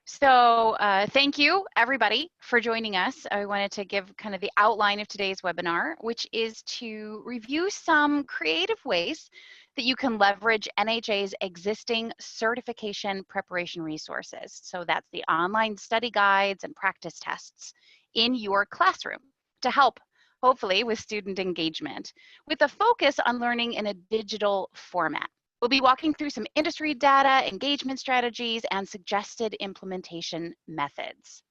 Thank you everybody for joining us. I wanted to give kind of the outline of today's webinar, which is to review some creative ways that you can leverage NHA's existing certification preparation resources. So that's the online study guides and practice tests in your classroom to help, hopefully, with student engagement, with a focus on learning in a digital format. We'll be walking through some industry data, engagement strategies, and suggested implementation methods.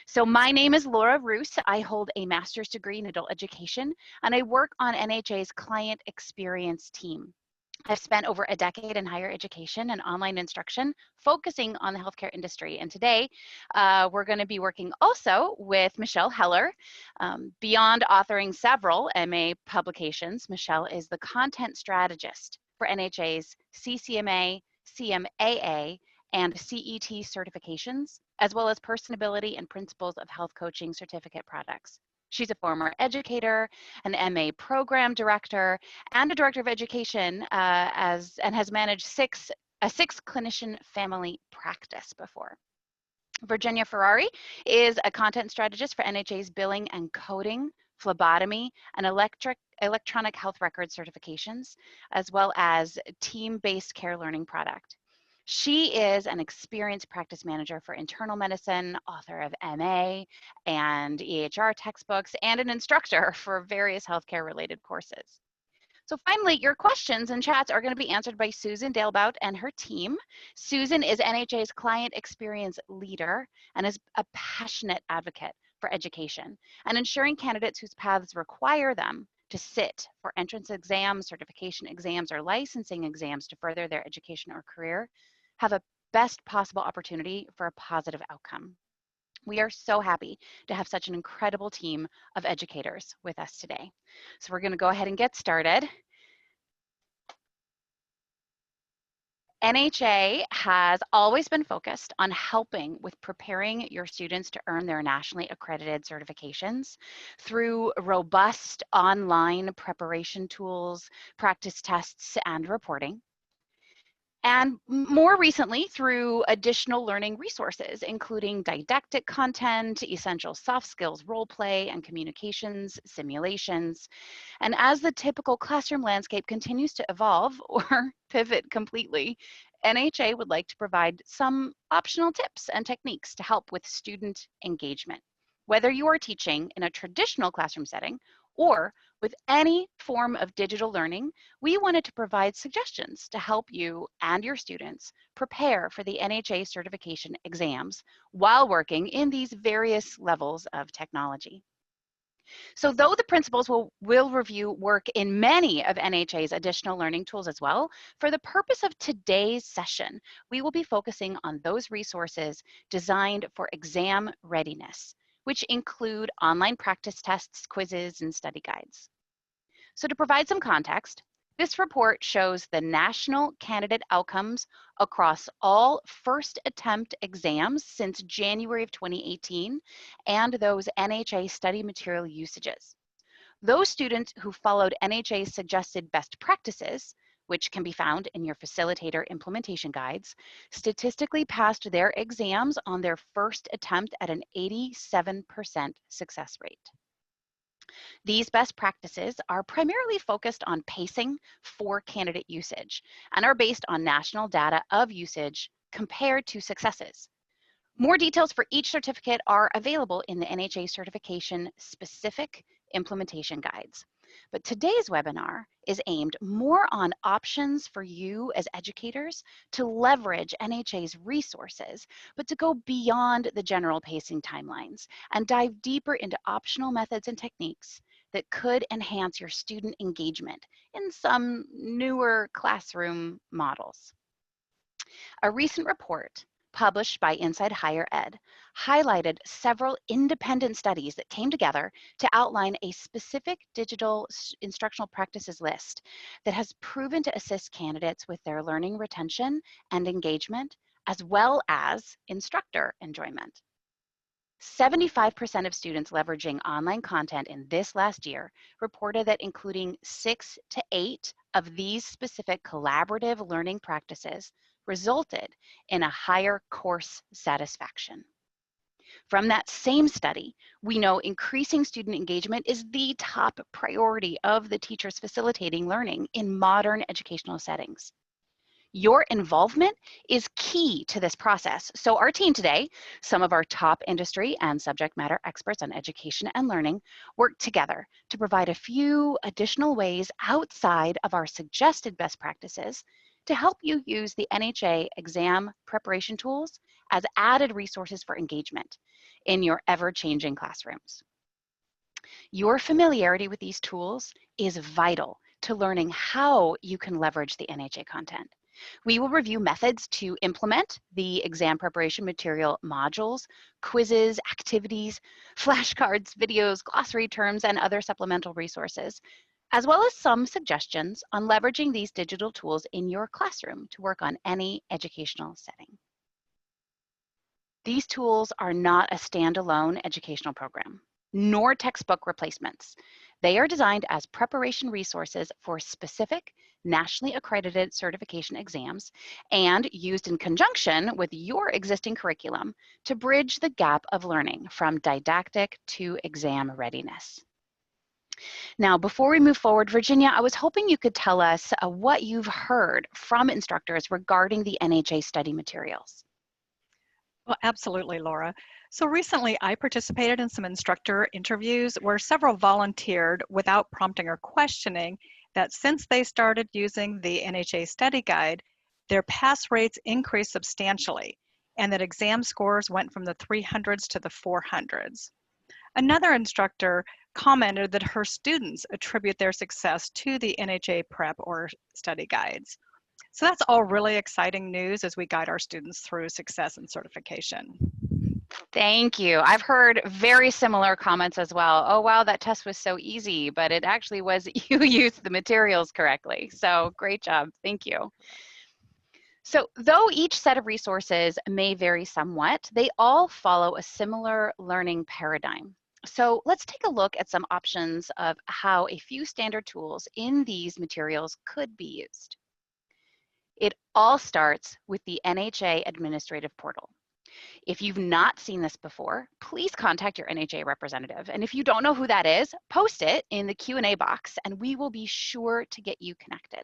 So my name is Laura Roos. I hold a master's degree in adult education, and I work on NHA's client experience team. I've spent over a decade in higher education and online instruction, focusing on the healthcare industry. And today, we're going to be working also with Michelle Heller. Beyond authoring several MA publications, Michelle is the content strategist for NHA's CCMA, CMAA, and CET certifications, as well as Personability and Principles of Health Coaching certificate products. She's a former educator, an MA program director, and a director of education, and has managed a six clinician family practice before. Virginia Ferrari is a content strategist for NHA's billing and coding, phlebotomy, and electronic health record certifications, as well as team-based care learning product. She is an experienced practice manager for internal medicine, author of MA and EHR textbooks, and an instructor for various healthcare-related courses. So finally, your questions and chats are going to be answered by Susan Dalebout and her team. Susan is NHA's client experience leader and is a passionate advocate for education and ensuring candidates whose paths require them to sit for entrance exams, certification exams, or licensing exams to further their education or career have a best possible opportunity for a positive outcome. We are so happy to have such an incredible team of educators with us today. So we're going to go ahead and get started. NHA has always been focused on helping with preparing your students to earn their nationally accredited certifications through robust online preparation tools, practice tests, and reporting. And more recently, through additional learning resources, including didactic content, essential soft skills, role play, and communications, simulations. And as the typical classroom landscape continues to evolve or pivot completely, NHA would like to provide some optional tips and techniques to help with student engagement. Whether you are teaching in a traditional classroom setting or with any form of digital learning, we wanted to provide suggestions to help you and your students prepare for the NHA certification exams while working in these various levels of technology. So though the principals will review work in many of NHA's additional learning tools as well, for the purpose of today's session, we will be focusing on those resources designed for exam readiness, which include online practice tests, quizzes, and study guides. So to provide some context, this report shows the national candidate outcomes across all first attempt exams since January of 2018 and those NHA study material usages. Those students who followed NHA's suggested best practices, which can be found in your facilitator implementation guides, statistically passed their exams on their first attempt at an 87% success rate. These best practices are primarily focused on pacing for candidate usage and are based on national data of usage compared to successes. More details for each certificate are available in the NHA certification specific implementation guides. But today's webinar is aimed more on options for you as educators to leverage NHA's resources, but to go beyond the general pacing timelines and dive deeper into optional methods and techniques that could enhance your student engagement in some newer classroom models. A recent report published by Inside Higher Ed highlighted several independent studies that came together to outline a specific digital instructional practices list that has proven to assist candidates with their learning retention and engagement, as well as instructor enjoyment. 75% of students leveraging online content in this last year reported that including 6 to 8 of these specific collaborative learning practices resulted in a higher course satisfaction. From that same study, we know increasing student engagement is the top priority of the teachers facilitating learning in modern educational settings. Your involvement is key to this process. So our team today, some of our top industry and subject matter experts on education and learning, work together to provide a few additional ways outside of our suggested best practices to help you use the NHA exam preparation tools as added resources for engagement in your ever-changing classrooms. Your familiarity with these tools is vital to learning how you can leverage the NHA content. We will review methods to implement the exam preparation material modules, quizzes, activities, flashcards, videos, glossary terms, and other supplemental resources, as well as some suggestions on leveraging these digital tools in your classroom to work on any educational setting. These tools are not a standalone educational program, nor textbook replacements. They are designed as preparation resources for specific nationally accredited certification exams and used in conjunction with your existing curriculum to bridge the gap of learning from didactic to exam readiness. Now, before we move forward, Virginia, I was hoping you could tell us what you've heard from instructors regarding the NHA study materials. Well, absolutely, Laura. So recently I participated in some instructor interviews where several volunteered without prompting or questioning that since they started using the NHA study guide, their pass rates increased substantially and that exam scores went from the 300s to the 400s. Another instructor commented that her students attribute their success to the NHA prep or study guides. So that's all really exciting news as we guide our students through success and certification. Thank you. I've heard very similar comments as well. Oh, wow, that test was so easy, but it actually was you used the materials correctly. So great job. Thank you. So though each set of resources may vary somewhat, they all follow a similar learning paradigm. So let's take a look at some options of how a few standard tools in these materials could be used. It all starts with the NHA Administrative Portal. If you've not seen this before, please contact your NHA representative. And if you don't know who that is, post it in the Q&A box and we will be sure to get you connected.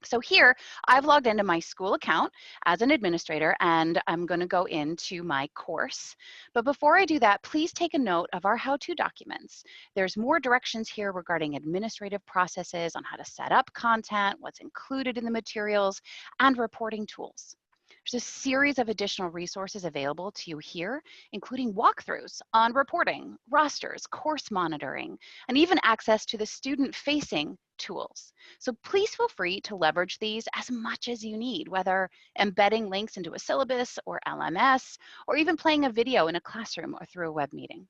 So here, I've logged into my school account as an administrator and I'm going to go into my course. But before I do that, please take a note of our how-to documents. There's more directions here regarding administrative processes on how to set up content, what's included in the materials, and reporting tools. There's a series of additional resources available to you here, including walkthroughs on reporting, rosters, course monitoring, and even access to the student-facing tools. So please feel free to leverage these as much as you need, whether embedding links into a syllabus or LMS, or even playing a video in a classroom or through a web meeting.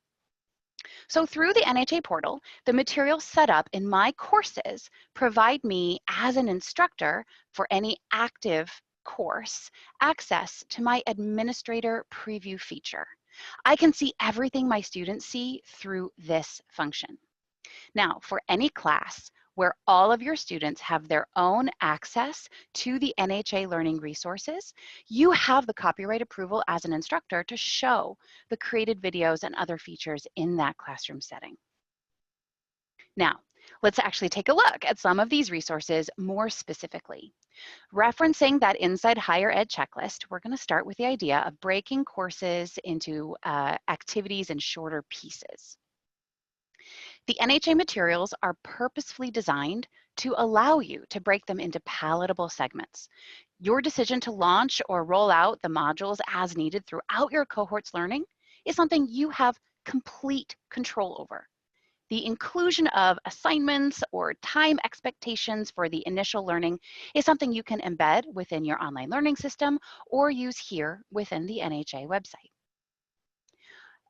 So through the NHA portal, the materials set up in my courses provide me as an instructor for any active course access to my administrator preview feature. I can see everything my students see through this function. Now, for any class where all of your students have their own access to the NHA learning resources, you have the copyright approval as an instructor to show the created videos and other features in that classroom setting. Now, let's actually take a look at some of these resources more specifically. Referencing that Inside Higher Ed checklist, we're going to start with the idea of breaking courses into activities in shorter pieces. The NHA materials are purposefully designed to allow you to break them into palatable segments. Your decision to launch or roll out the modules as needed throughout your cohort's learning is something you have complete control over. The inclusion of assignments or time expectations for the initial learning is something you can embed within your online learning system or use here within the NHA website.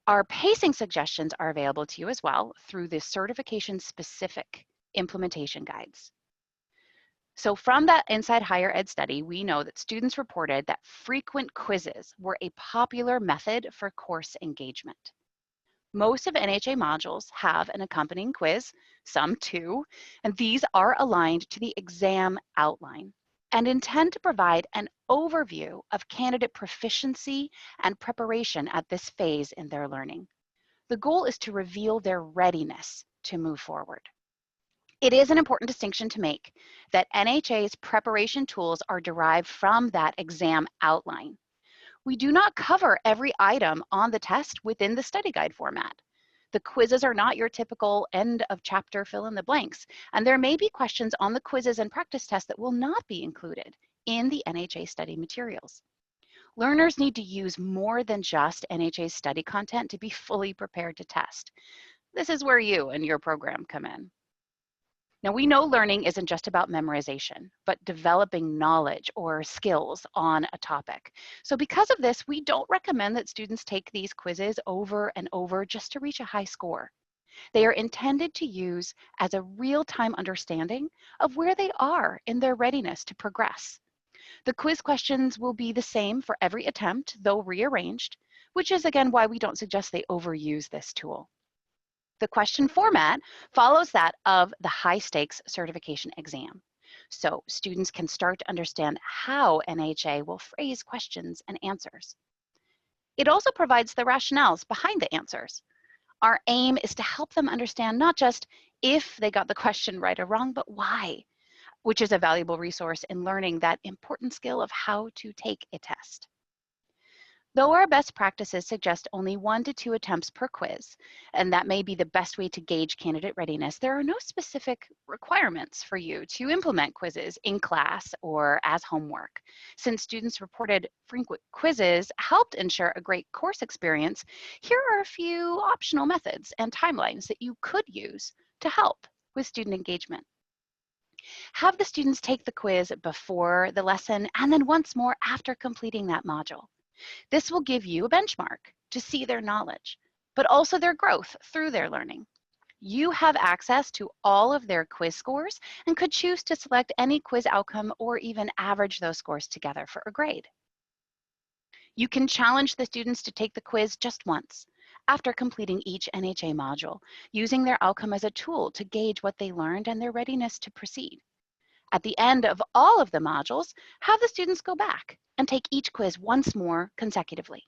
Our pacing suggestions are available to you as well through the certification-specific implementation guides. So from that Inside Higher Ed study, we know that students reported that frequent quizzes were a popular method for course engagement. Most of NHA modules have an accompanying quiz, some two, and these are aligned to the exam outline. and intend to provide an overview of candidate proficiency and preparation at this phase in their learning. The goal is to reveal their readiness to move forward. It is an important distinction to make that NHA's preparation tools are derived from that exam outline. We do not cover every item on the test within the study guide format. The quizzes are not your typical end of chapter fill in the blanks, and there may be questions on the quizzes and practice tests that will not be included in the NHA study materials. Learners need to use more than just NHA study content to be fully prepared to test. This is where you and your program come in. Now, we know learning isn't just about memorization, but developing knowledge or skills on a topic. So because of this, we don't recommend that students take these quizzes over and over just to reach a high score. They are intended to use as a real-time understanding of where they are in their readiness to progress. The quiz questions will be the same for every attempt, though rearranged, which is again why we don't suggest they overuse this tool. The question format follows that of the high stakes certification exam. So students can start to understand how NHA will phrase questions and answers. It also provides the rationales behind the answers. Our aim is to help them understand not just if they got the question right or wrong, but why, which is a valuable resource in learning that important skill of how to take a test. Though our best practices suggest only 1 to 2 attempts per quiz, and that may be the best way to gauge candidate readiness, there are no specific requirements for you to implement quizzes in class or as homework. Since students reported frequent quizzes helped ensure a great course experience, here are a few optional methods and timelines that you could use to help with student engagement. Have the students take the quiz before the lesson and then once more after completing that module. This will give you a benchmark to see their knowledge, but also their growth through their learning. You have access to all of their quiz scores and could choose to select any quiz outcome or even average those scores together for a grade. You can challenge the students to take the quiz just once after completing each NHA module, using their outcome as a tool to gauge what they learned and their readiness to proceed. At the end of all of the modules, have the students go back and take each quiz once more consecutively.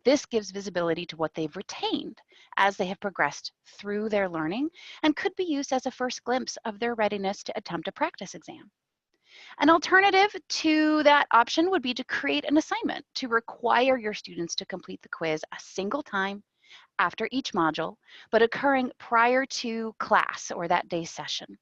This gives visibility to what they've retained as they have progressed through their learning and could be used as a first glimpse of their readiness to attempt a practice exam. An alternative to that option would be to create an assignment to require your students to complete the quiz a single time after each module, but occurring prior to class or that day's session.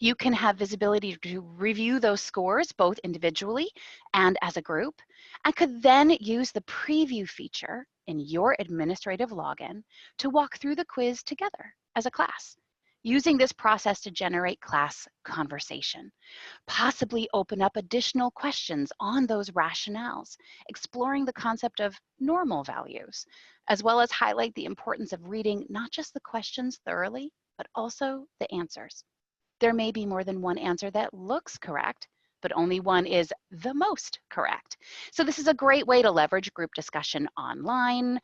You can have visibility to review those scores both individually and as a group, and could then use the preview feature in your administrative login to walk through the quiz together as a class, using this process to generate class conversation. Possibly open up additional questions on those rationales, exploring the concept of normal values, as well as highlight the importance of reading not just the questions thoroughly, but also the answers. There may be more than one answer that looks correct, but only one is the most correct. So this is a great way to leverage group discussion online,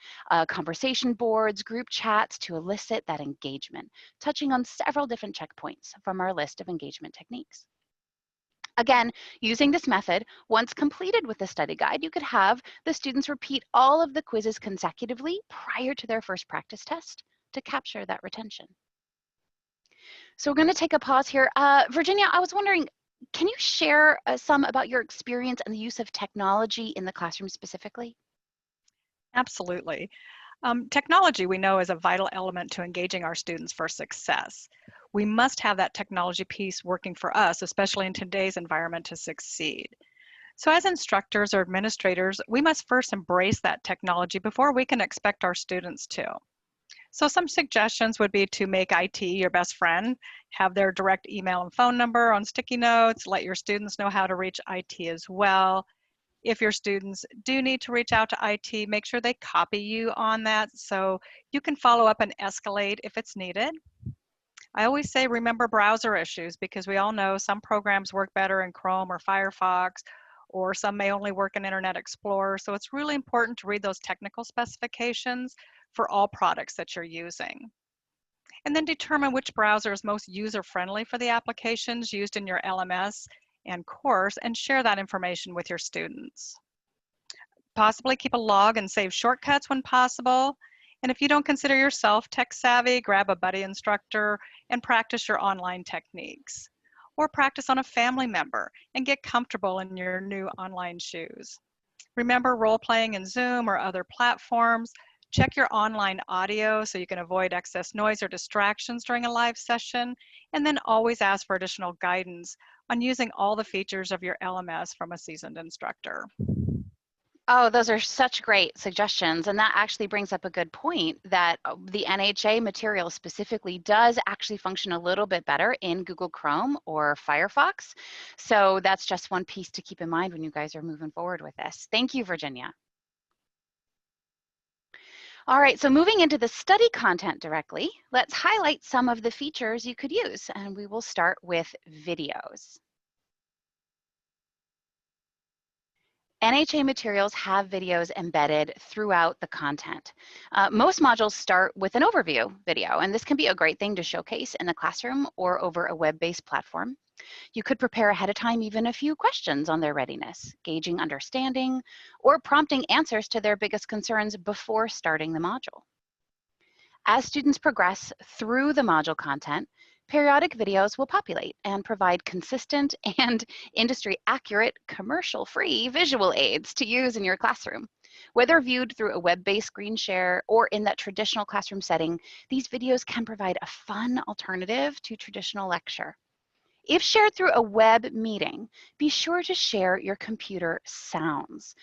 conversation boards, group chats to elicit that engagement, touching on several different checkpoints from our list of engagement techniques. Again, using this method, once completed with the study guide, you could have the students repeat all of the quizzes consecutively prior to their first practice test to capture that retention. So we're going to take a pause here. Virginia, I was wondering, can you share some about your experience and the use of technology in the classroom specifically? Absolutely. Technology, we know, is a vital element to engaging our students for success. We must have that technology piece working for us, especially in today's environment, to succeed. So as instructors or administrators, we must first embrace that technology before we can expect our students to. So some suggestions would be to make IT your best friend, have their direct email and phone number on sticky notes, let your students know how to reach IT as well. If your students do need to reach out to IT, make sure they copy you on that so you can follow up and escalate if it's needed. I always say remember browser issues because we all know some programs work better in Chrome or Firefox, or some may only work in Internet Explorer. So it's really important to read those technical specifications for all products that you're using. And then determine which browser is most user-friendly for the applications used in your LMS and course and share that information with your students. Possibly keep a log and save shortcuts when possible. And if you don't consider yourself tech savvy, grab a buddy instructor and practice your online techniques. Or practice on a family member and get comfortable in your new online shoes. Remember, role playing in Zoom or other platforms. Check your online audio so you can avoid excess noise or distractions during a live session. And then always ask for additional guidance on using all the features of your LMS from a seasoned instructor. Oh, those are such great suggestions. And that actually brings up a good point that the NHA material specifically does actually function a little bit better in Google Chrome or Firefox. So that's just one piece to keep in mind when you guys are moving forward with this. Thank you, Virginia. All right, so moving into the study content directly, let's highlight some of the features you could use. And we will start with videos. NHA materials have videos embedded throughout the content. Most modules start with an overview video, and this can be a great thing to showcase in the classroom or over a web-based platform. You could prepare ahead of time even a few questions on their readiness, gauging understanding, or prompting answers to their biggest concerns before starting the module. As students progress through the module content, periodic videos will populate and provide consistent and industry-accurate, commercial-free visual aids to use in your classroom. Whether viewed through a web-based screen share or in that traditional classroom setting, these videos can provide a fun alternative to traditional lecture. If shared through a web meeting, be sure to share your computer sounds.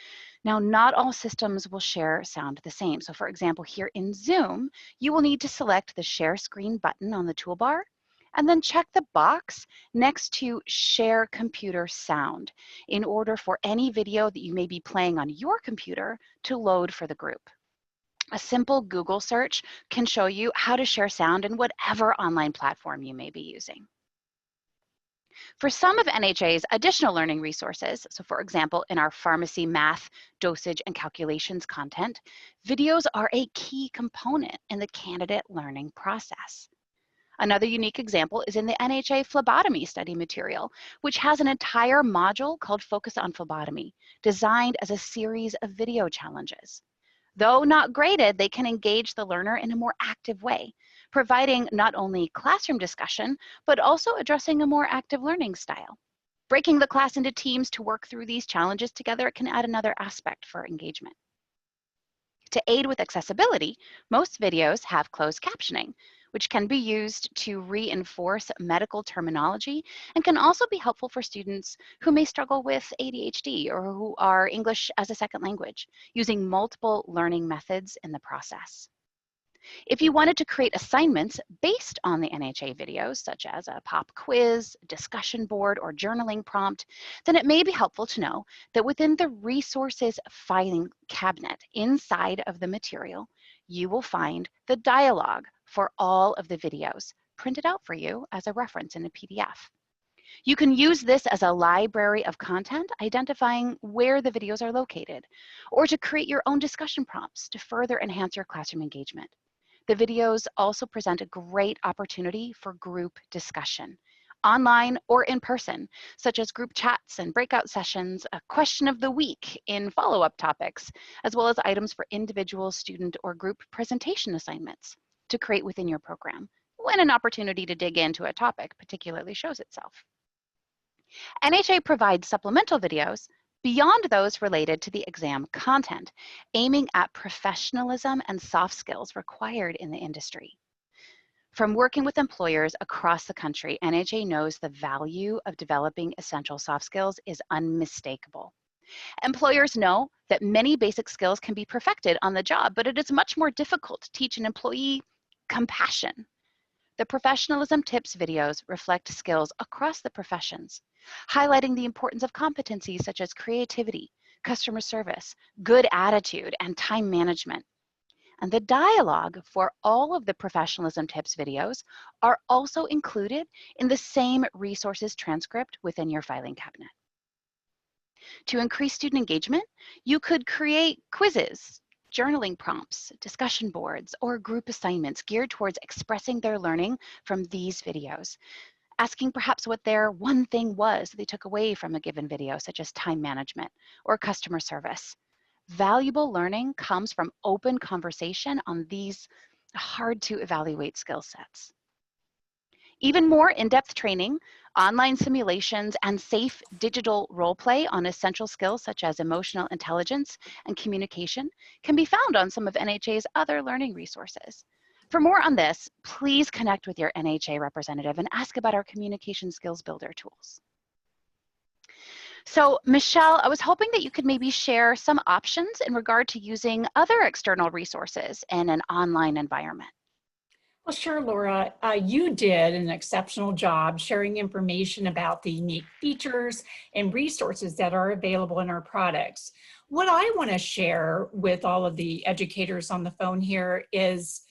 Now, not all systems will share sound the same. So for example, here in Zoom, you will need to select the share screen button on the toolbar and then check the box next to share computer sound in order for any video that you may be playing on your computer to load for the group. A simple Google search can show you how to share sound in whatever online platform you may be using. For some of NHA's additional learning resources, so for example, in our pharmacy math, dosage, and calculations content, videos are a key component in the candidate learning process. Another unique example is in the NHA phlebotomy study material, which has an entire module called Focus on Phlebotomy, designed as a series of video challenges. Though not graded, they can engage the learner in a more active way, providing not only classroom discussion, but also addressing a more active learning style. Breaking the class into teams to work through these challenges together can add another aspect for engagement. To aid with accessibility, most videos have closed captioning, which can be used to reinforce medical terminology and can also be helpful for students who may struggle with ADHD or who are English as a second language, using multiple learning methods in the process. If you wanted to create assignments based on the NHA videos, such as a pop quiz, discussion board, or journaling prompt, then it may be helpful to know that within the resources filing cabinet inside of the material, you will find the dialogue for all of the videos printed out for you as a reference in a PDF. You can use this as a library of content, identifying where the videos are located, or to create your own discussion prompts to further enhance your classroom engagement. The videos also present a great opportunity for group discussion, online or in person, such as group chats and breakout sessions, a question of the week in follow-up topics, as well as items for individual student or group presentation assignments to create within your program when an opportunity to dig into a topic particularly shows itself. NHA provides supplemental videos beyond those related to the exam content, aiming at professionalism and soft skills required in the industry. From working with employers across the country, NHA knows the value of developing essential soft skills is unmistakable. Employers know that many basic skills can be perfected on the job, but it is much more difficult to teach an employee compassion. The professionalism tips videos reflect skills across the professions, highlighting the importance of competencies such as creativity, customer service, good attitude, and time management. And the dialogue for all of the professionalism tips videos are also included in the same resources transcript within your filing cabinet. To increase student engagement, you could create quizzes, journaling prompts, discussion boards, or group assignments geared towards expressing their learning from these videos. asking perhaps what their one thing was that they took away from a given video, such as time management or customer service. Valuable learning comes from open conversation on these hard to evaluate skill sets. Even more in-depth training, online simulations, and safe digital role play on essential skills such as emotional intelligence and communication can be found on some of NHA's other learning resources. For more on this, please connect with your NHA representative and ask about our communication skills builder tools. So, Michelle, I was hoping that you could maybe share some options in regard to using other external resources in an online environment. Well, sure, Laura. You did an exceptional job sharing information about the unique features and resources that are available in our products. What I want to share with all of the educators on the phone here is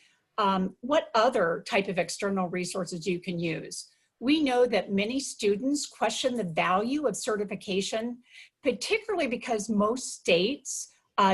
what other type of external resources you can use. We know that many students question the value of certification, particularly because most states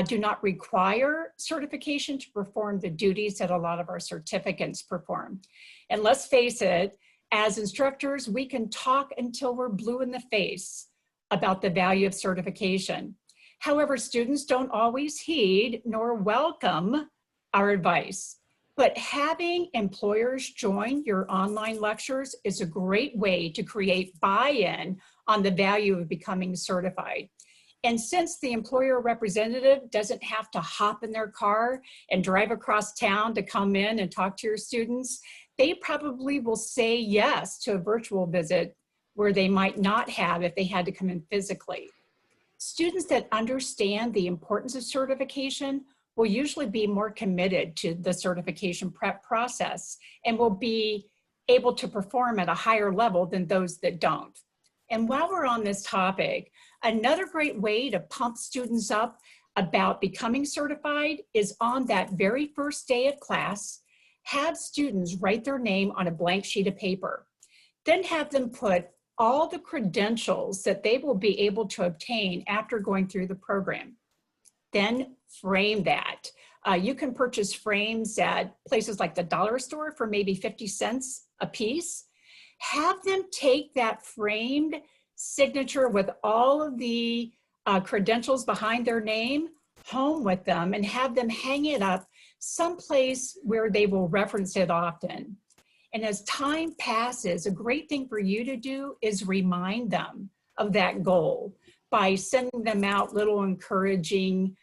do not require certification to perform the duties that a lot of our certificates perform. And let's face it, as instructors, we can talk until we're blue in the face about the value of certification. However, students don't always heed nor welcome our advice. But having employers join your online lectures is a great way to create buy-in on the value of becoming certified. And since the employer representative doesn't have to hop in their car and drive across town to come in and talk to your students, they probably will say yes to a virtual visit where they might not have if they had to come in physically. Students that understand the importance of certification will usually be more committed to the certification prep process and will be able to perform at a higher level than those that don't. And while we're on this topic, another great way to pump students up about becoming certified is on that very first day of class, have students write their name on a blank sheet of paper. Then have them put all the credentials that they will be able to obtain after going through the program. Then frame that. You can purchase frames at places like the dollar store for maybe 50 cents a piece. Have them take that framed signature with all of the credentials behind their name home with them and have them hang it up someplace where they will reference it often. And as time passes, a great thing for you to do is remind them of that goal by sending them out little encouraging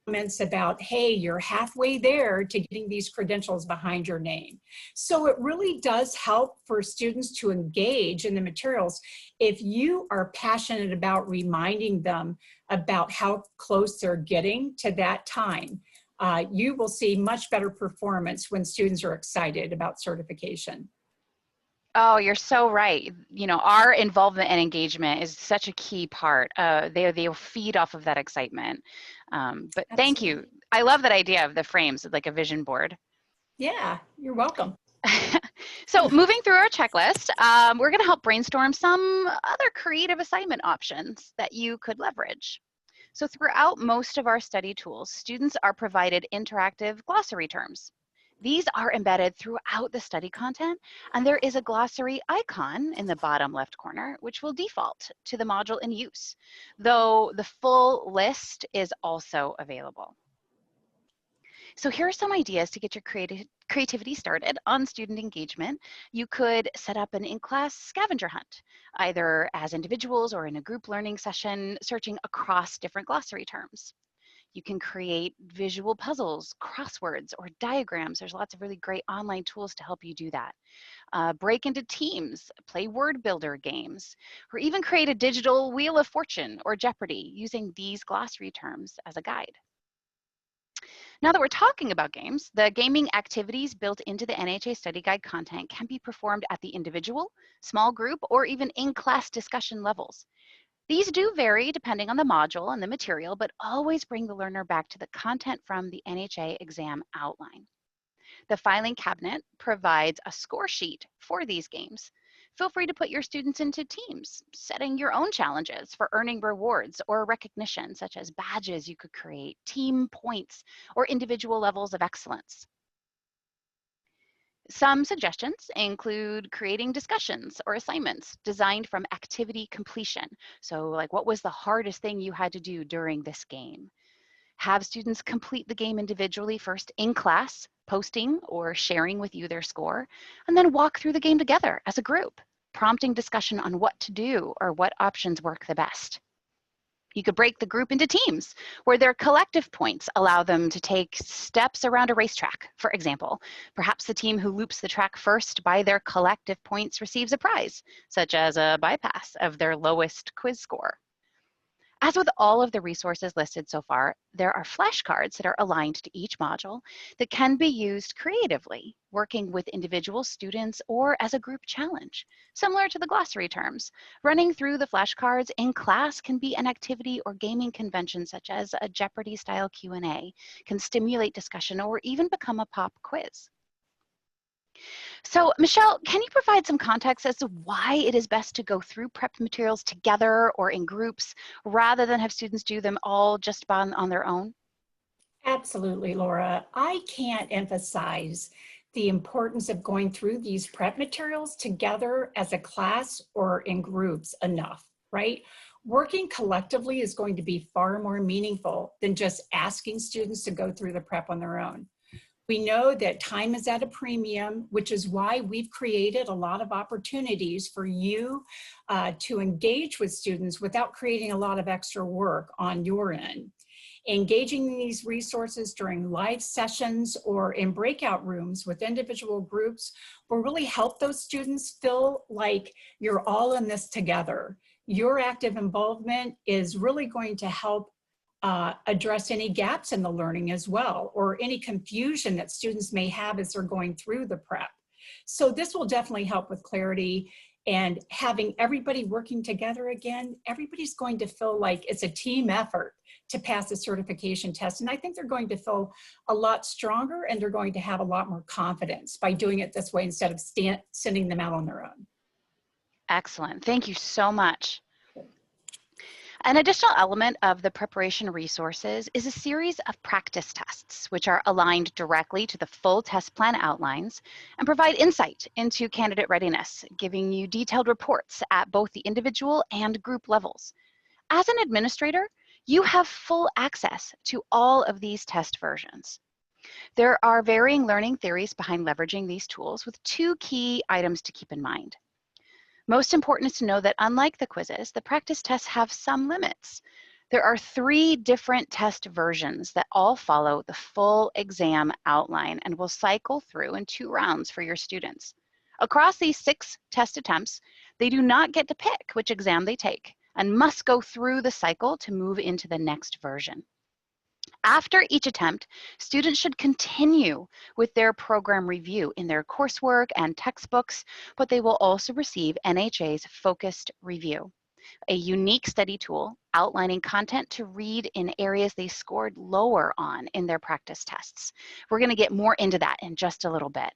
comments about, hey, you're halfway there to getting these credentials behind your name. So it really does help for students to engage in the materials if you are passionate about reminding them about how close they're getting to that time. You will see much better performance when students are excited about certification. Oh, you're so right. You know, our involvement and engagement is such a key part. They'll feed off of that excitement. But thank you. I love that idea of the frames, like a vision board. Yeah, you're welcome. So moving through our checklist, we're going to help brainstorm some other creative assignment options that you could leverage. So throughout most of our study tools, students are provided interactive glossary terms. These are embedded throughout the study content, and there is a glossary icon in the bottom left corner, which will default to the module in use, though the full list is also available. So here are some ideas to get your creativity started on student engagement. You could set up an in-class scavenger hunt, either as individuals or in a group learning session, searching across different glossary terms. You can create visual puzzles, crosswords, or diagrams. There's lots of really great online tools to help you do that. Break into teams, play word builder games, or even create a digital Wheel of Fortune or Jeopardy using these glossary terms as a guide. Now that we're talking about games, the gaming activities built into the NHA study guide content can be performed at the individual, small group, or even in-class discussion levels. These do vary depending on the module and the material, but always bring the learner back to the content from the NHA exam outline. The filing cabinet provides a score sheet for these games. Feel free to put your students into teams, setting your own challenges for earning rewards or recognition, such as badges you could create, team points, or individual levels of excellence. Some suggestions include creating discussions or assignments designed from activity completion. So like, what was the hardest thing you had to do during this game? Have students complete the game individually first in class, posting or sharing with you their score, and then walk through the game together as a group, prompting discussion on what to do or what options work the best. You could break the group into teams where their collective points allow them to take steps around a racetrack, for example. Perhaps the team who loops the track first by their collective points receives a prize, such as a bypass of their lowest quiz score. As with all of the resources listed so far, there are flashcards that are aligned to each module that can be used creatively, working with individual students or as a group challenge. Similar to the glossary terms, running through the flashcards in class can be an activity or gaming convention such as a Jeopardy-style Q&A, can stimulate discussion or even become a pop quiz. So, Michelle, can you provide some context as to why it is best to go through prep materials together or in groups rather than have students do them all just on their own? Absolutely, Laura. I can't emphasize the importance of going through these prep materials together as a class or in groups enough, right? Working collectively is going to be far more meaningful than just asking students to go through the prep on their own. We know that time is at a premium, which is why we've created a lot of opportunities for you to engage with students without creating a lot of extra work on your end. Engaging in these resources during live sessions or in breakout rooms with individual groups will really help those students feel like you're all in this together. Your active involvement is really going to help address any gaps in the learning as well, or any confusion that students may have as they're going through the prep. So this will definitely help with clarity, and having everybody working together again, everybody's going to feel like it's a team effort to pass the certification test. And I think they're going to feel a lot stronger, and they're going to have a lot more confidence by doing it this way instead of sending them out on their own. Excellent. Thank you so much. An additional element of the preparation resources is a series of practice tests, which are aligned directly to the full test plan outlines and provide insight into candidate readiness, giving you detailed reports at both the individual and group levels. As an administrator, you have full access to all of these test versions. There are varying learning theories behind leveraging these tools, with two key items to keep in mind. Most important is to know that unlike the quizzes, the practice tests have some limits. There are 3 different test versions that all follow the full exam outline and will cycle through in 2 rounds for your students. Across these 6 test attempts, they do not get to pick which exam they take and must go through the cycle to move into the next version. After each attempt, students should continue with their program review in their coursework and textbooks, but they will also receive NHA's Focused Review, a unique study tool outlining content to read in areas they scored lower on in their practice tests. We're going to get more into that in just a little bit.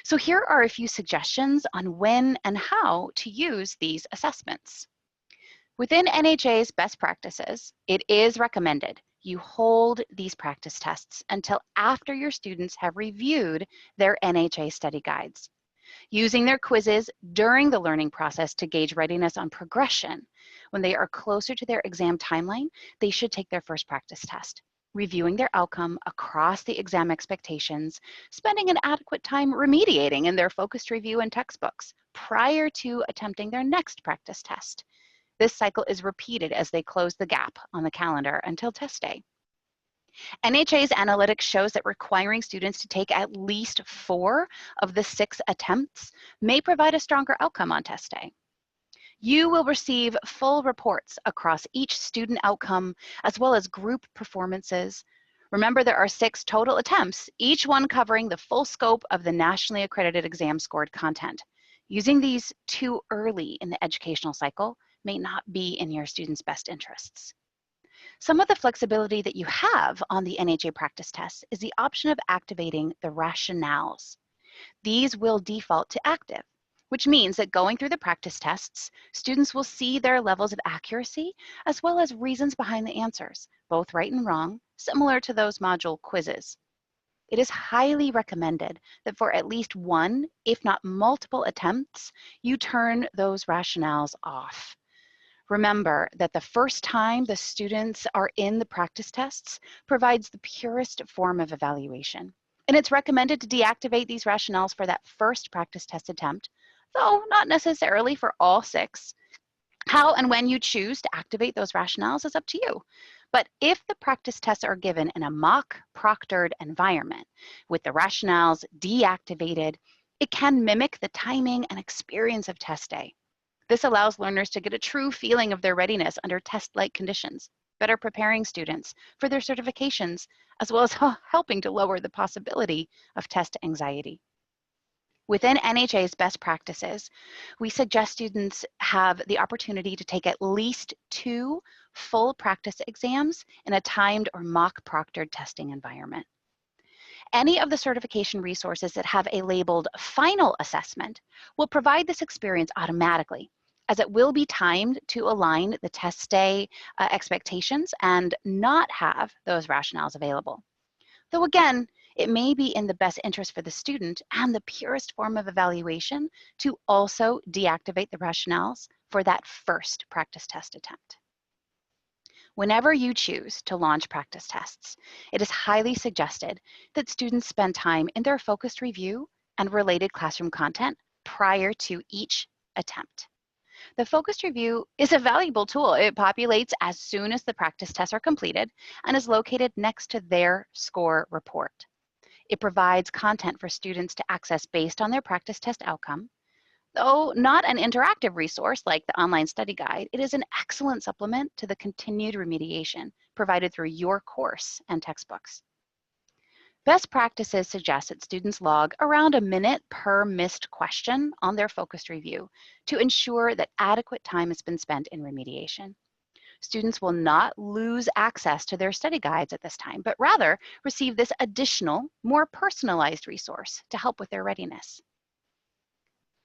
So here are a few suggestions on when and how to use these assessments. Within NHA's best practices, it is recommended you hold these practice tests until after your students have reviewed their NHA study guides. Using their quizzes during the learning process to gauge readiness on progression. When they are closer to their exam timeline, they should take their first practice test, reviewing their outcome across the exam expectations, spending an adequate time remediating in their focused review and textbooks prior to attempting their next practice test. This cycle is repeated as they close the gap on the calendar until test day. NHA's analytics shows that requiring students to take at least 4 of the 6 attempts may provide a stronger outcome on test day. You will receive full reports across each student outcome as well as group performances. Remember, there are 6 total attempts, each one covering the full scope of the nationally accredited exam scored content. Using these too early in the educational cycle may not be in your students' best interests. Some of the flexibility that you have on the NHA practice tests is the option of activating the rationales. These will default to active, which means that going through the practice tests, students will see their levels of accuracy as well as reasons behind the answers, both right and wrong, similar to those module quizzes. it is highly recommended that for at least one, if not multiple attempts, you turn those rationales off. Remember that the first time the students are in the practice tests provides the purest form of evaluation. And it's recommended to deactivate these rationales for that first practice test attempt, though not necessarily for all 6. How and when you choose to activate those rationales is up to you. But if the practice tests are given in a mock proctored environment with the rationales deactivated, it can mimic the timing and experience of test day. This allows learners to get a true feeling of their readiness under test-like conditions, better preparing students for their certifications, as well as helping to lower the possibility of test anxiety. Within NHA's best practices, we suggest students have the opportunity to take at least 2 full practice exams in a timed or mock proctored testing environment. Any of the certification resources that have a labeled final assessment will provide this experience automatically, as it will be timed to align the test day expectations and not have those rationales available. Though again, it may be in the best interest for the student and the purest form of evaluation to also deactivate the rationales for that first practice test attempt. Whenever you choose to launch practice tests, it is highly suggested that students spend time in their focused review and related classroom content prior to each attempt. The focused review is a valuable tool. It populates as soon as the practice tests are completed and is located next to their score report. It provides content for students to access based on their practice test outcome. Though not an interactive resource like the online study guide, it is an excellent supplement to the continued remediation provided through your course and textbooks. Best practices suggest that students log around a minute per missed question on their focused review to ensure that adequate time has been spent in remediation. Students will not lose access to their study guides at this time, but rather receive this additional, more personalized resource to help with their readiness.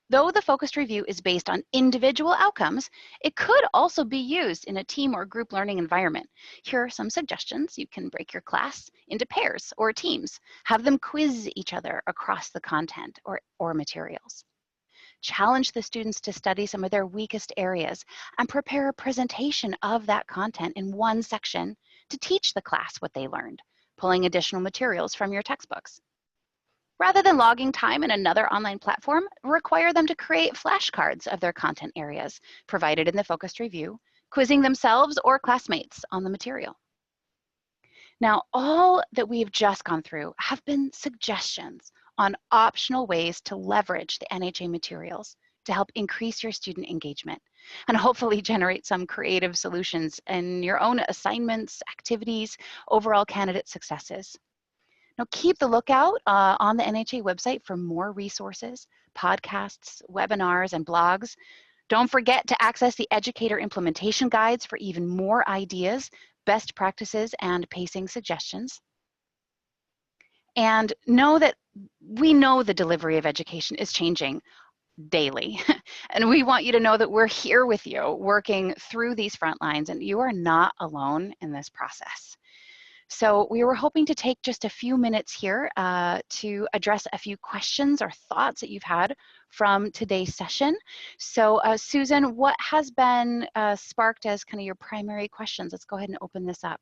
Though the focused review is based on individual outcomes, it could also be used in a team or group learning environment. Here are some suggestions. You can break your class into pairs or teams. Have them quiz each other across the content or materials. Challenge the students to study some of their weakest areas and prepare a presentation of that content in one section to teach the class what they learned, pulling additional materials from your textbooks. Rather than logging time in another online platform, require them to create flashcards of their content areas provided in the focused review, quizzing themselves or classmates on the material. Now, all that we've just gone through have been suggestions on optional ways to leverage the NHA materials to help increase your student engagement and hopefully generate some creative solutions in your own assignments, activities, overall candidate successes. Now, keep the lookout on the NHA website for more resources, podcasts, webinars, and blogs. Don't forget to access the Educator implementation guides for even more ideas, best practices, and pacing suggestions. And know that we know the delivery of education is changing daily. And we want you to know that we're here with you working through these front lines, and you are not alone in this process. So we were hoping to take just a few minutes here to address a few questions or thoughts that you've had from today's session. So Susan, what has been sparked as kind of your primary questions? Let's go ahead and open this up.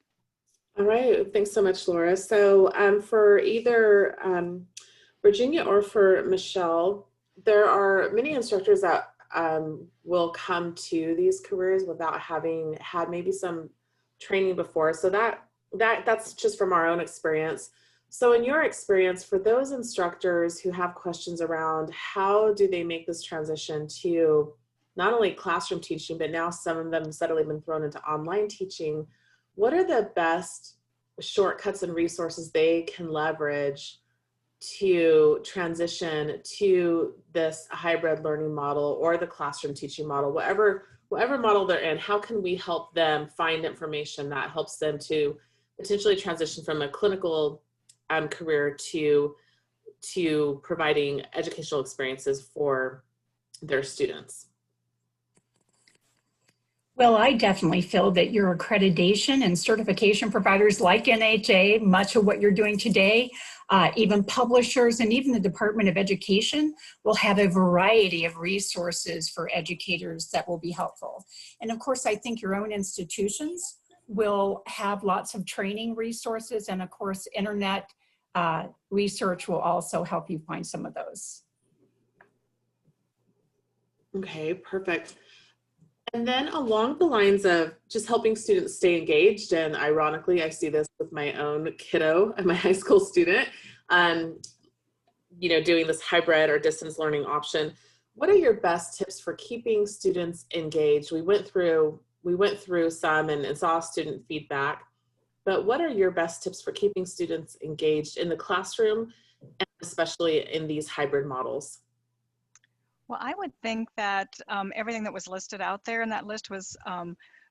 All right, thanks so much, Laura. So for either Virginia or for Michelle, there are many instructors that will come to these careers without having had maybe some training before. So that's just from our own experience. So in your experience, for those instructors who have questions around how do they make this transition to not only classroom teaching, but now some of them suddenly been thrown into online teaching, what are the best shortcuts and resources they can leverage to transition to this hybrid learning model or the classroom teaching model, whatever model they're in? How can we help them find information that helps them to potentially transition from a clinical career to providing educational experiences for their students? Well, I definitely feel that your accreditation and certification providers like NHA, much of what you're doing today, even publishers and even the Department of Education will have a variety of resources for educators that will be helpful. And of course, I think your own institutions will have lots of training resources, and of course, internet research will also help you find some of those. Okay, perfect. And then along the lines of just helping students stay engaged, and ironically, I see this with my own kiddo and my high school student, doing this hybrid or distance learning option. What are your best tips for keeping students engaged? We went through some and saw student feedback, but what are your best tips for keeping students engaged in the classroom, and especially in these hybrid models? Well, I would think that everything that was listed out there in that list was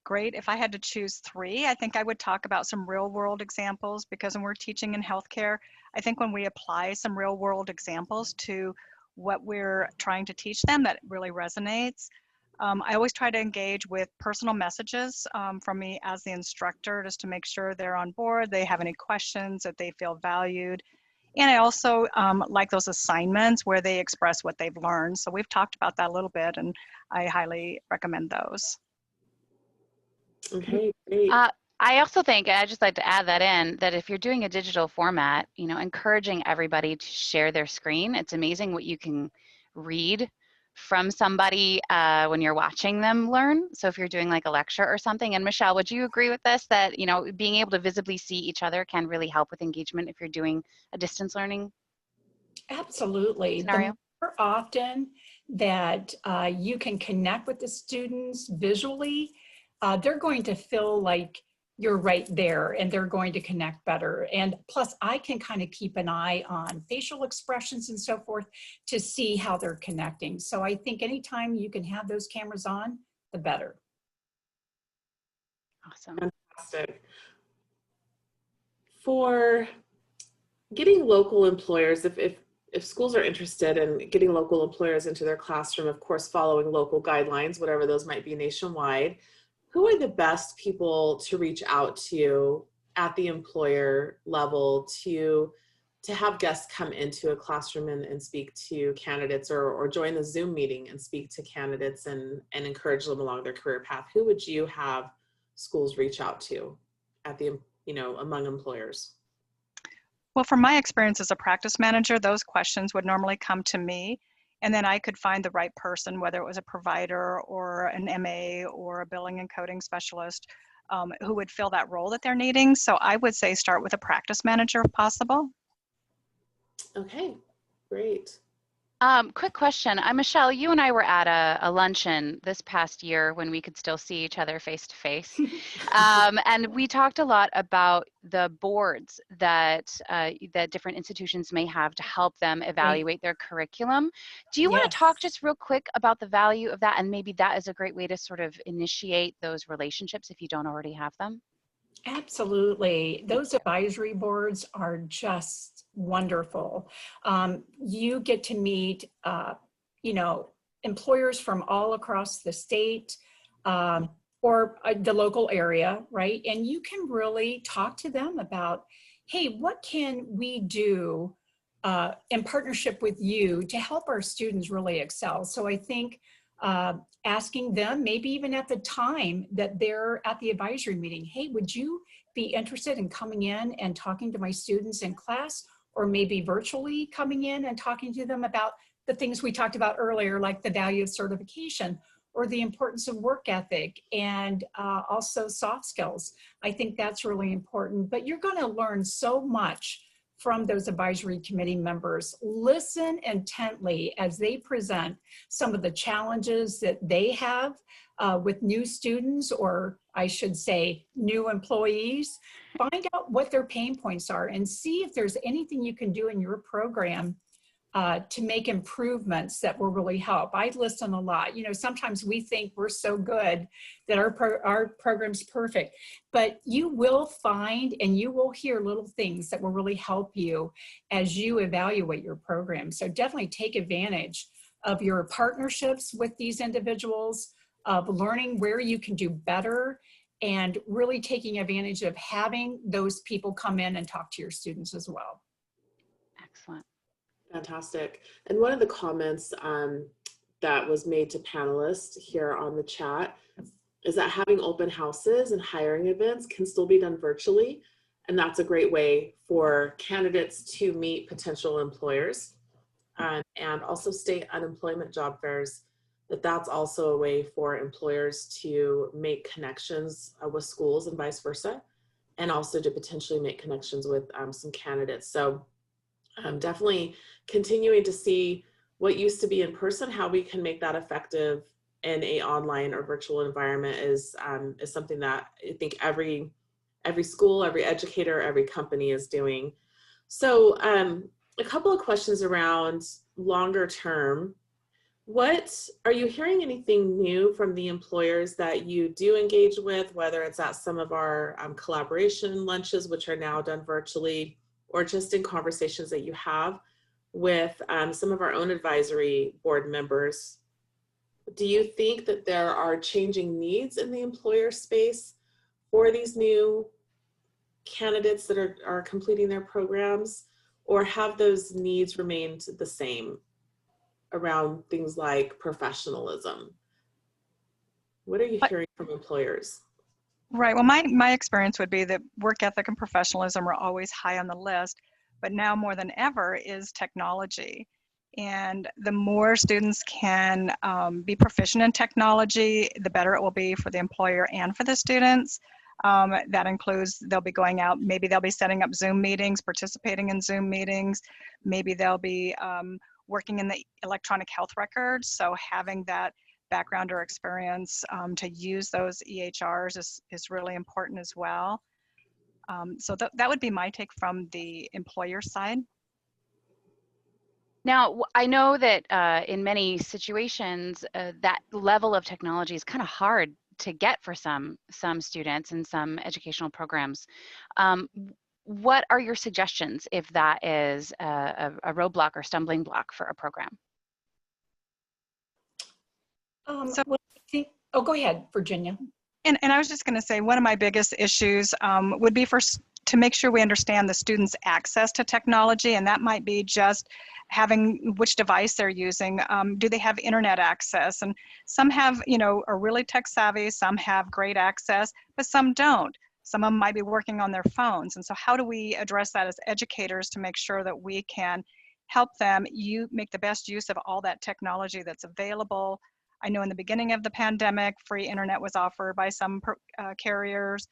great. If I had to choose 3, I think I would talk about some real world examples, because when we're teaching in healthcare, I think when we apply some real world examples to what we're trying to teach them, that really resonates. I always try to engage with personal messages from me as the instructor, just to make sure they're on board, they have any questions, that they feel valued. And I also like those assignments where they express what they've learned. So we've talked about that a little bit, and I highly recommend those. Okay, great. I also think, and I'd just like to add that in, that if you're doing a digital format, encouraging everybody to share their screen. It's amazing what you can read from somebody when you're watching them learn. So if you're doing like a lecture or something, and Michelle, would you agree with this, that, being able to visibly see each other can really help with engagement if you're doing a distance learning Absolutely. scenario? The more often that you can connect with the students visually, they're going to feel like you're right there, and they're going to connect better. And plus, I can kind of keep an eye on facial expressions and so forth to see how they're connecting. So I think anytime you can have those cameras on, the better. Awesome. Fantastic. For getting local employers, if schools are interested in getting local employers into their classroom, of course, following local guidelines, whatever those might be nationwide, who are the best people to reach out to at the employer level to have guests come into a classroom and speak to candidates, or join the Zoom meeting and speak to candidates and encourage them along their career path? Who would you have schools reach out to at the, among employers? Well, from my experience as a practice manager, those questions would normally come to me, and then I could find the right person, whether it was a provider or an MA or a billing and coding specialist, who would fill that role that they're needing. So I would say start with a practice manager if possible. Okay, great. Quick question. Michelle, you and I were at a luncheon this past year when we could still see each other face to face. And we talked a lot about the boards that different institutions may have to help them evaluate their curriculum. Do you want to talk just real quick about the value of that? And maybe that is a great way to sort of initiate those relationships if you don't already have them. Absolutely. Those advisory boards are just wonderful. You get to meet, employers from all across the state or the local area, right? And you can really talk to them about, hey, what can we do in partnership with you to help our students really excel? So I think asking them, maybe even at the time that they're at the advisory meeting, hey, would you be interested in coming in and talking to my students in class, or maybe virtually coming in and talking to them about the things we talked about earlier, like the value of certification or the importance of work ethic and also soft skills. I think that's really important, but you're going to learn so much from those advisory committee members. Listen intently as they present some of the challenges that they have with new students, or I should say new employees. Find out what their pain points are and see if there's anything you can do in your program to make improvements that will really help. I listen a lot. Sometimes we think we're so good that our program's perfect, but you will find and you will hear little things that will really help you as you evaluate your program. So definitely take advantage of your partnerships with these individuals. of learning where you can do better and really taking advantage of having those people come in and talk to your students as well. Excellent. Fantastic. And one of the comments that was made to panelists here on the chat is that having open houses and hiring events can still be done virtually. And that's a great way for candidates to meet potential employers and also state unemployment job fairs. That's also a way for employers to make connections with schools and vice versa, and also to potentially make connections with some candidates. So definitely continuing to see what used to be in person, how we can make that effective in a online or virtual environment is something that I think every school, every educator, every company is doing. So a couple of questions around longer term. What are you hearing anything new from the employers that you do engage with, whether it's at some of our collaboration lunches, which are now done virtually, or just in conversations that you have with some of our own advisory board members? Do you think that there are changing needs in the employer space for these new candidates that are completing their programs, or have those needs remained the same around things like professionalism? What are you hearing from employers? Right. Well, my experience would be that work ethic and professionalism are always high on the list, but now more than ever is technology. And the more students can be proficient in technology, the better it will be for the employer and for the students. That includes they'll be going out, maybe they'll be setting up Zoom meetings, participating in Zoom meetings. Maybe they'll be working in the electronic health records. So having that background or experience to use those EHRs is really important as well. So that would be my take from the employer side. Now, I know that in many situations, that level of technology is kind of hard to get for some students and some educational programs. What are your suggestions if that is a roadblock or stumbling block for a program? Oh, go ahead, Virginia. And I was just going to say, one of my biggest issues would be to make sure we understand the students' access to technology, and that might be just having which device they're using. Do they have internet access? And some have, are really tech savvy, some have great access, but some don't. Some of them might be working on their phones. And so how do we address that as educators to make sure that we can help them make the best use of all that technology that's available? I know in the beginning of the pandemic, free internet was offered by some carriers.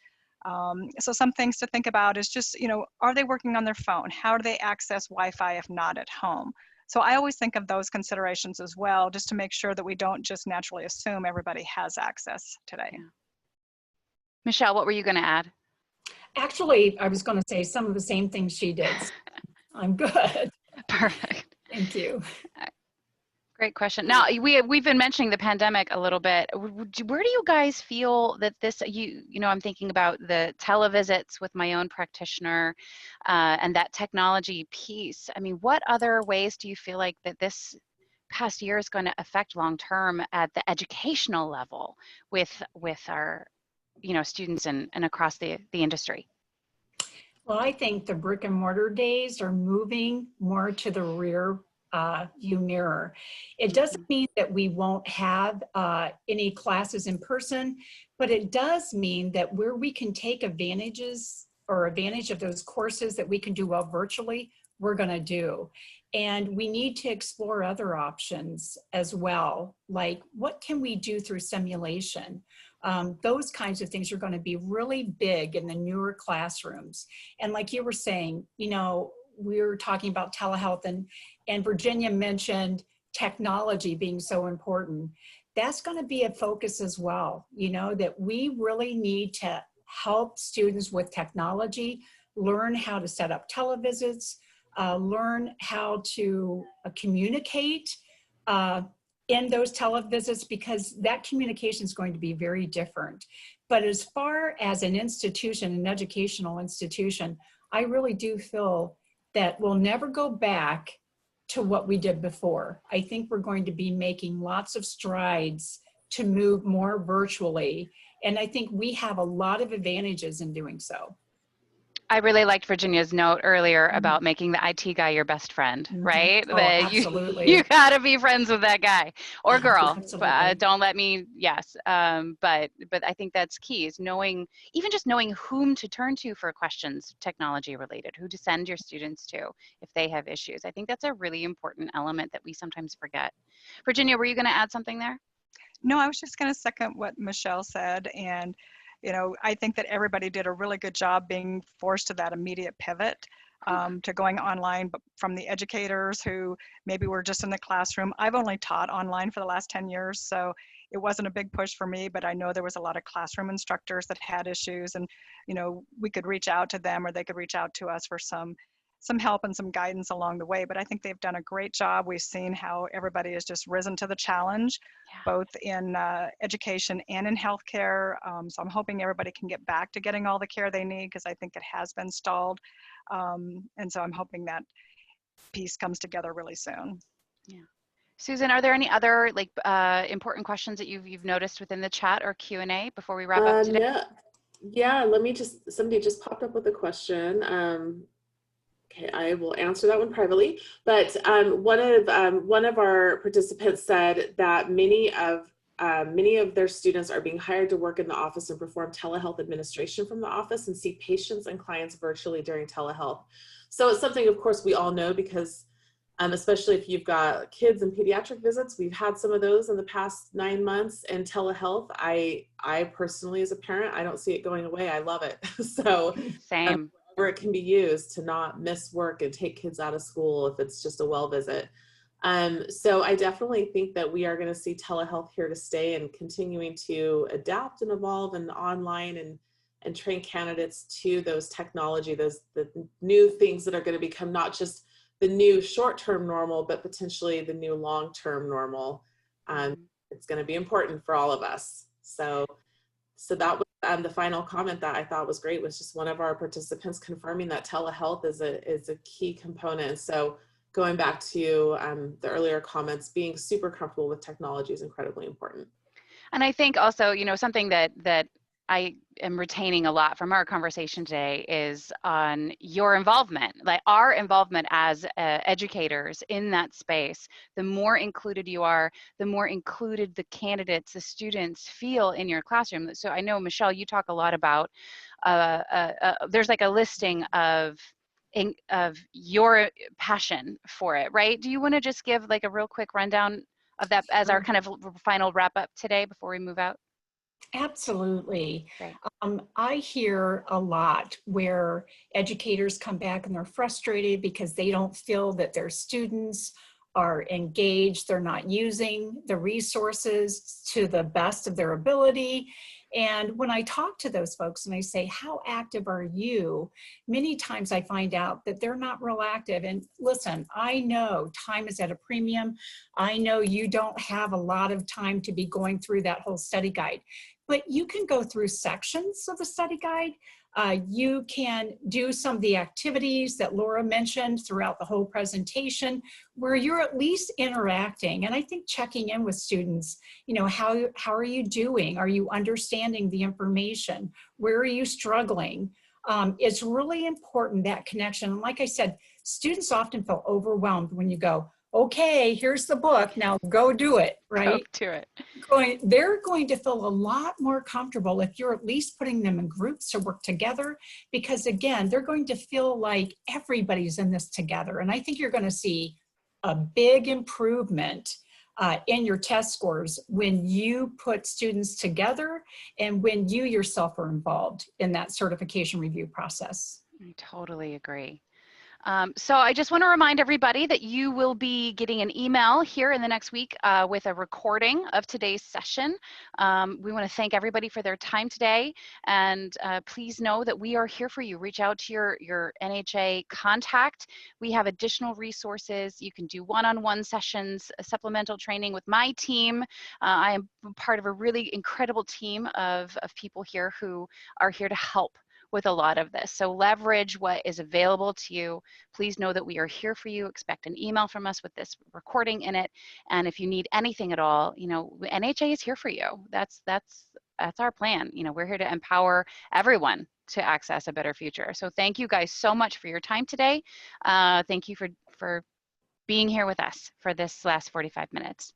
So some things to think about is just, are they working on their phone? How do they access Wi-Fi if not at home? So I always think of those considerations as well, just to make sure that we don't just naturally assume everybody has access today. Yeah. Michelle, what were you going to add? Actually, I was going to say some of the same things she did. I'm good. Perfect. Thank you. Great question. Now, we've been mentioning the pandemic a little bit. Where do you guys feel that this, I'm thinking about the televisits with my own practitioner and that technology piece. I mean, what other ways do you feel like that this past year is going to affect long-term at the educational level with our, students and across the industry? Well, I think the brick and mortar days are moving more to the rear view mirror. It doesn't mean that we won't have any classes in person, but it does mean that where we can take advantage of those courses that we can do well virtually, we're going to do. And we need to explore other options as well, like what can we do through simulation? Those kinds of things are going to be really big in the newer classrooms. And like you were saying, we were talking about telehealth and Virginia mentioned technology being so important. That's going to be a focus as well, that we really need to help students with technology, learn how to set up televisits, learn how to communicate in those televisits, because that communication is going to be very different. But as far as an institution, an educational institution, I really do feel that we'll never go back to what we did before. I think we're going to be making lots of strides to move more virtually. And I think we have a lot of advantages in doing so. I really liked Virginia's note earlier about making the IT guy your best friend, right? Oh, That absolutely. you gotta be friends with that guy or girl. Absolutely. Don't let me, yes. But I think that's key is knowing, even just knowing whom to turn to for questions, technology related, who to send your students to if they have issues. I think that's a really important element that we sometimes forget. Virginia, were you gonna add something there? No, I was just going to second what Michelle said. And, you know, I think that everybody did a really good job being forced to that immediate pivot to going online, but from the educators who maybe were just in the classroom. I've only taught online for the last 10 years, so it wasn't a big push for me, but I know there was a lot of classroom instructors that had issues, and, you know, we could reach out to them or they could reach out to us for some help and some guidance along the way. But I think they've done a great job. We've seen how everybody has just risen to the challenge, both in education and in healthcare. So I'm hoping everybody can get back to getting all the care they need, because I think it has been stalled. And so I'm hoping that piece comes together really soon. Yeah. Susan, are there any other important questions that you've noticed within the chat or Q&A before we wrap up today? Yeah, let me somebody just popped up with a question. Okay, I will answer that one privately. But one of our participants said that many of their students are being hired to work in the office and perform telehealth administration from the office and see patients and clients virtually during telehealth. So it's something, of course, we all know, because especially if you've got kids and pediatric visits, we've had some of those in the past 9 months. And telehealth, I personally, as a parent, I don't see it going away. I love it. So same. Where it can be used to not miss work and take kids out of school if it's just a well visit. So I definitely think that we are going to see telehealth here to stay, and continuing to adapt and evolve and online and train candidates to those technology, the new things that are going to become not just the new short-term normal, but potentially the new long-term normal. It's going to be important for all of us. So that was the final comment that I thought was great, was just one of our participants confirming that telehealth is a key component. So going back to the earlier comments, being super comfortable with technology is incredibly important. And I think also, you know, something that I am retaining a lot from our conversation today is on your involvement, like our involvement as educators in that space. The more included you are, the more included the candidates, the students feel in your classroom. So I know, Michelle, you talk a lot about, there's like a listing of your passion for it, right? Do you want to just give like a real quick rundown of that as our kind of final wrap up today before we move out? Absolutely. Great. I hear a lot where educators come back and they're frustrated because they don't feel that their students are engaged, they're not using the resources to the best of their ability. And when I talk to those folks and I say, how active are you? Many times I find out that they're not real active. And listen, I know time is at a premium. I know you don't have a lot of time to be going through that whole study guide, but you can go through sections of the study guide. You can do some of the activities that Laura mentioned throughout the whole presentation, where you're at least interacting. And I think checking in with students, you know, how are you doing? Are you understanding the information? Where are you struggling? It's really important, that connection. And like I said, students often feel overwhelmed when you go, okay, here's the book, now go do it, right? Go do it. They're going to feel a lot more comfortable if you're at least putting them in groups to work together, because again, they're going to feel like everybody's in this together. And I think you're going to see a big improvement in your test scores when you put students together and when you yourself are involved in that certification review process. I totally agree. So I just want to remind everybody that you will be getting an email here in the next week with a recording of today's session. We want to thank everybody for their time today, and please know that we are here for you. Reach out to your NHA contact. We have additional resources. You can do one-on-one sessions, supplemental training with my team. I am part of a really incredible team of people here who are here to help with a lot of this. So leverage what is available to you. Please know that we are here for you. Expect an email from us with this recording in it. And if you need anything at all, you know, NHA is here for you. That's our plan. You know, we're here to empower everyone to access a better future. So thank you guys so much for your time today. Thank you for being here with us for this last 45 minutes.